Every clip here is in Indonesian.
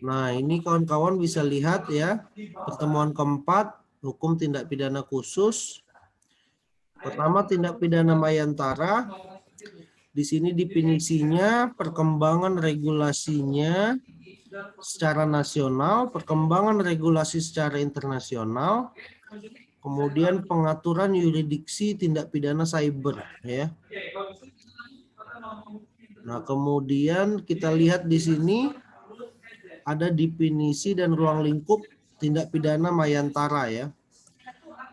Nah, ini kawan-kawan bisa lihat ya, pertemuan keempat, hukum tindak pidana khusus. Pertama, tindak pidana Mayantara. Di sini definisinya, perkembangan regulasinya secara nasional, perkembangan regulasi secara internasional, kemudian pengaturan yurisdiksi tindak pidana cyber ya. Nah, kemudian kita lihat di sini ada definisi dan ruang lingkup tindak pidana Mayantara ya.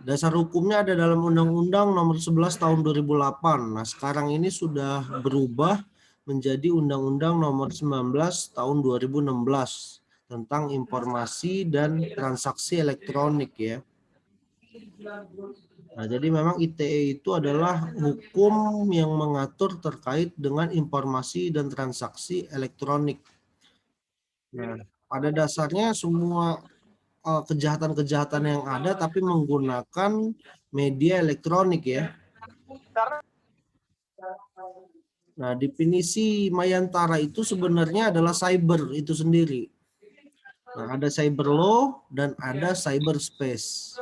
Dasar hukumnya ada dalam Undang-Undang Nomor 11 Tahun 2008. Nah, sekarang ini sudah berubah menjadi Undang-Undang Nomor 19 Tahun 2016 tentang informasi dan transaksi elektronik ya. Nah, jadi memang ITE itu adalah hukum yang mengatur terkait dengan informasi dan transaksi elektronik. Nah, pada dasarnya semua kejahatan-kejahatan yang ada tapi menggunakan media elektronik ya. Nah, definisi Mayantara itu sebenarnya adalah cyber itu sendiri. Nah, ada cyber law dan ada cyber space.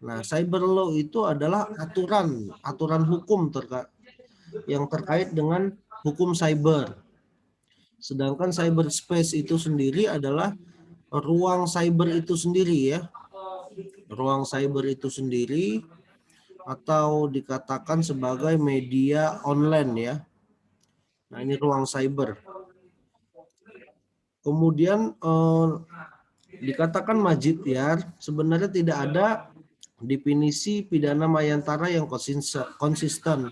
Nah, cyber law itu adalah aturan hukum yang terkait dengan hukum cyber. Sedangkan cyber space itu sendiri adalah ruang cyber itu sendiri ya. Ruang cyber itu sendiri atau dikatakan sebagai media online ya. Nah, ini ruang cyber. Kemudian dikatakan Majid ya, sebenarnya tidak ada definisi pidana Mayantara yang konsisten.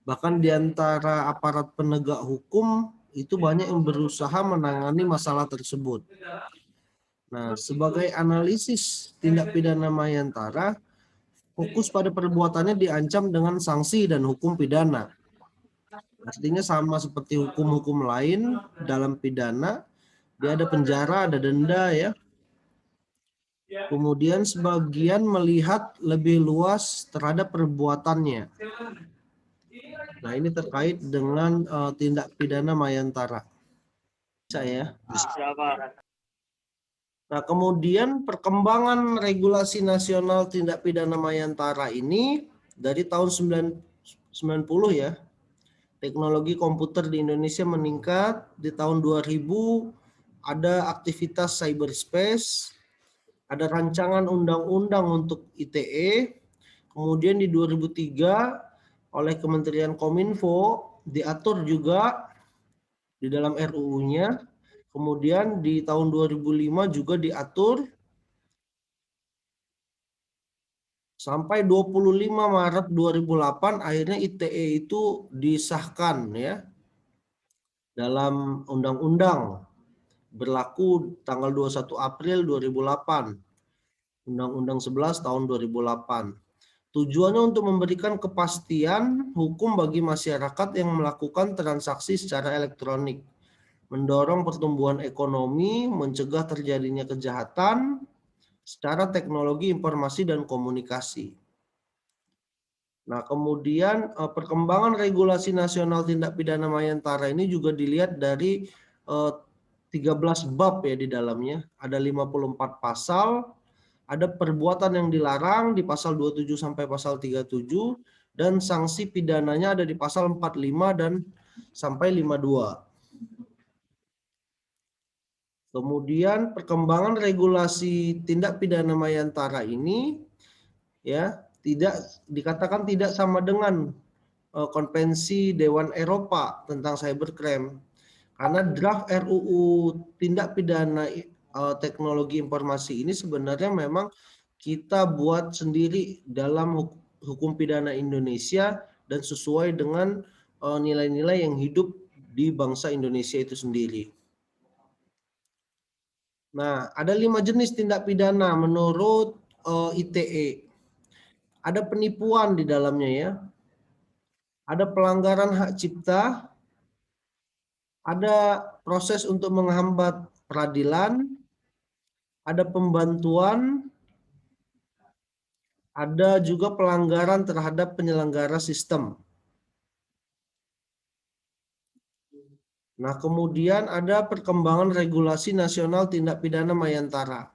Bahkan di antara aparat penegak hukum itu banyak yang berusaha menangani masalah tersebut. Nah, sebagai analisis tindak pidana Mayantara, fokus pada perbuatannya diancam dengan sanksi dan hukum pidana. Artinya sama seperti hukum-hukum lain dalam pidana, dia ada penjara, ada denda ya. Kemudian sebagian melihat lebih luas terhadap perbuatannya. Nah, ini terkait dengan tindak pidana Mayantara. Saya. Nah, kemudian perkembangan regulasi nasional tindak pidana Mayantara ini dari tahun 90 ya. Teknologi komputer di Indonesia meningkat. Di tahun 2000 ada aktivitas cyberspace, ada rancangan undang-undang untuk ITE. Kemudian di 2003 oleh Kementerian Kominfo diatur juga di dalam RUU-nya. Kemudian di tahun 2005 juga diatur sampai 25 Maret 2008 akhirnya ITE itu disahkan ya dalam undang-undang berlaku tanggal 21 April 2008. Undang-Undang 11 tahun 2008. Tujuannya untuk memberikan kepastian hukum bagi masyarakat yang melakukan transaksi secara elektronik, mendorong pertumbuhan ekonomi, mencegah terjadinya kejahatan secara teknologi informasi dan komunikasi. Nah, kemudian perkembangan regulasi nasional tindak pidana Mayantara ini juga dilihat dari 13 bab ya di dalamnya. Ada 54 pasal, ada perbuatan yang dilarang di pasal 27 sampai pasal 37 dan sanksi pidananya ada di pasal 45 dan sampai 52. Kemudian perkembangan regulasi tindak pidana Mayantara ini ya tidak dikatakan tidak sama dengan Konvensi Dewan Eropa tentang cybercrime. Karena draft RUU tindak pidana teknologi informasi ini sebenarnya memang kita buat sendiri dalam hukum pidana Indonesia dan sesuai dengan nilai-nilai yang hidup di bangsa Indonesia itu sendiri. Nah, ada 5 jenis tindak pidana menurut ITE. Ada penipuan di dalamnya ya. Ada pelanggaran hak cipta, ada proses untuk menghambat peradilan, ada pembantuan, ada juga pelanggaran terhadap penyelenggara sistem. Nah, kemudian ada perkembangan regulasi nasional tindak pidana mayantara.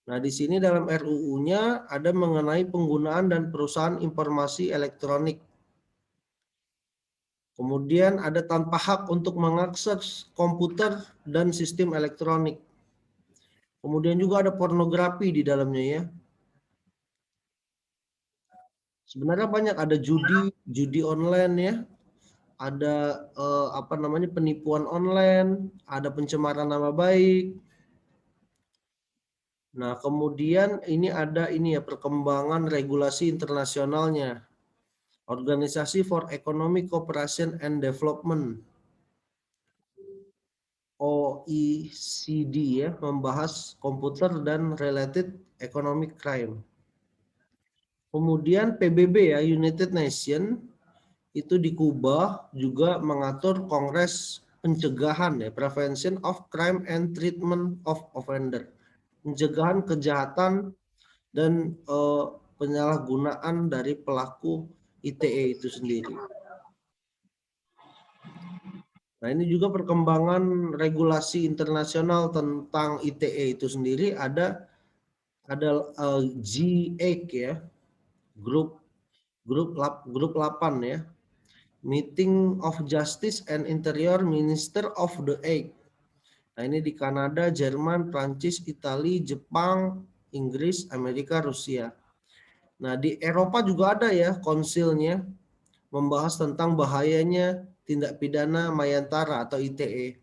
Nah, di sini dalam RUU-nya ada mengenai penggunaan dan perusahaan informasi elektronik. Kemudian ada tanpa hak untuk mengakses komputer dan sistem elektronik. Kemudian juga ada pornografi di dalamnya ya. Sebenarnya banyak, ada judi online ya, ada penipuan online, ada pencemaran nama baik. Nah, kemudian ini ada perkembangan regulasi internasionalnya. Organisasi for Economic Cooperation and Development, OECD ya, membahas komputer dan related economic crime. Kemudian PBB ya, United Nations, itu di Kuba juga mengatur Kongres Pencegahan ya, Prevention of Crime and Treatment of Offender. Pencegahan kejahatan dan penyalahgunaan dari pelaku ITE itu sendiri. Nah, ini juga perkembangan regulasi internasional tentang ITE itu sendiri, ada G8 ya, grup 8 ya. Meeting of Justice and Interior Minister of the Hague. Nah, ini di Kanada, Jerman, Prancis, Italia, Jepang, Inggris, Amerika, Rusia. Nah, di Eropa juga ada ya konsilnya, membahas tentang bahayanya tindak pidana mayantara atau ITE.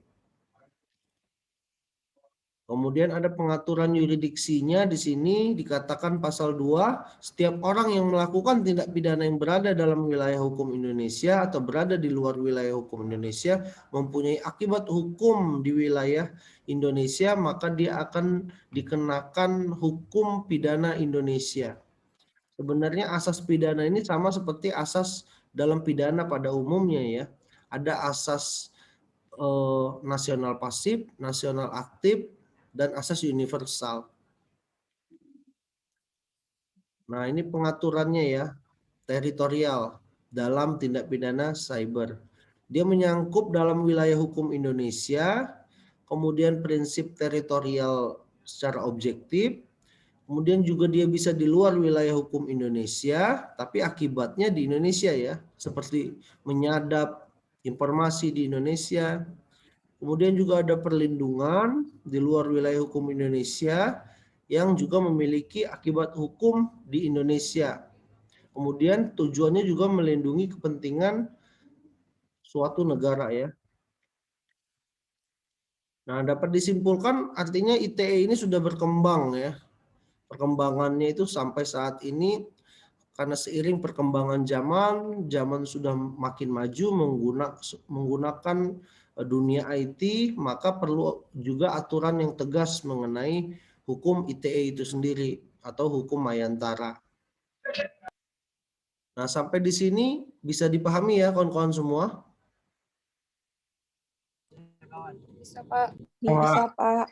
Kemudian ada pengaturan yuridiksinya di sini dikatakan pasal 2, setiap orang yang melakukan tindak pidana yang berada dalam wilayah hukum Indonesia atau berada di luar wilayah hukum Indonesia mempunyai akibat hukum di wilayah Indonesia, maka dia akan dikenakan hukum pidana Indonesia. Sebenarnya asas pidana ini sama seperti asas dalam pidana pada umumnya ya. Ada asas nasional pasif, nasional aktif, dan asas universal. Nah, ini pengaturannya ya, teritorial dalam tindak pidana cyber. Dia menyangkut dalam wilayah hukum Indonesia, kemudian prinsip teritorial secara objektif, kemudian juga dia bisa di luar wilayah hukum Indonesia, tapi akibatnya di Indonesia ya, seperti menyadap informasi di Indonesia. Kemudian juga ada perlindungan di luar wilayah hukum Indonesia yang juga memiliki akibat hukum di Indonesia. Kemudian tujuannya juga melindungi kepentingan suatu negara ya. Nah, dapat disimpulkan artinya ITE ini sudah berkembang ya. Perkembangannya itu sampai saat ini karena seiring perkembangan zaman sudah makin maju menggunakan dunia IT, maka perlu juga aturan yang tegas mengenai hukum ITE itu sendiri atau hukum mayantara. Nah, sampai di sini bisa dipahami ya kawan-kawan semua? Bisa, Pak. Bisa, Pak.